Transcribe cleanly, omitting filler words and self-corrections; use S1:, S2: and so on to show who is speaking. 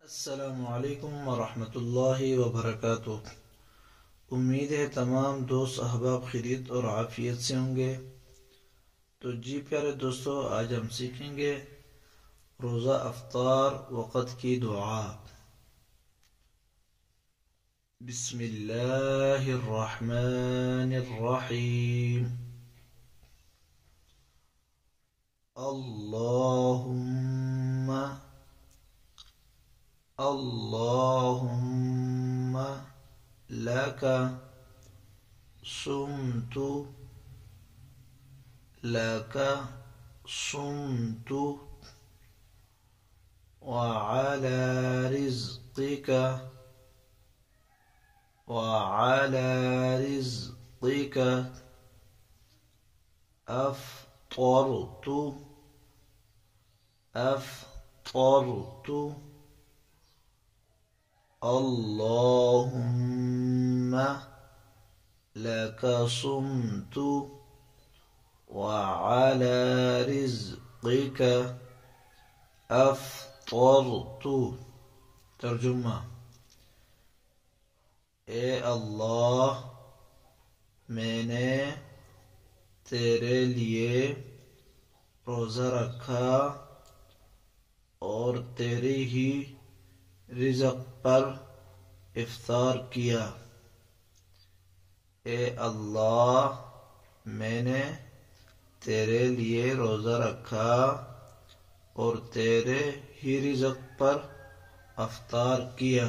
S1: अस्सलामुअलैकुम वरहमतुल्लाहि वबरकातुह। उम्मीद है तमाम दोस्त अहबाब खैरियत और आफियत से होंगे। तो जी प्यारे दोस्तों, आज हम सीखेंगे रोज़ा अफ्तार वक़्त की दुआ। बिस्मिल्लाहिर्रहमानिर्रहीम। अल्लाहुम्मा अल्लाहुम्मा लका सुमतु लका सुमतु व अला रिज़्क़िका अफ़्तरतु अल्लाहुम्मा लका सुमतु व अला रिज़्क़िका अफ़्तरतु। तर्जुमा: ए अल्लाह, मैंने तेरे लिए रोज़ा रखा और तेरी ही रिज़्क़ पर इफ्तार किया। ए अल्लाह, मैंने तेरे लिए रोज़ा रखा और तेरे ही रिज़्क़ पर इफ्तार किया।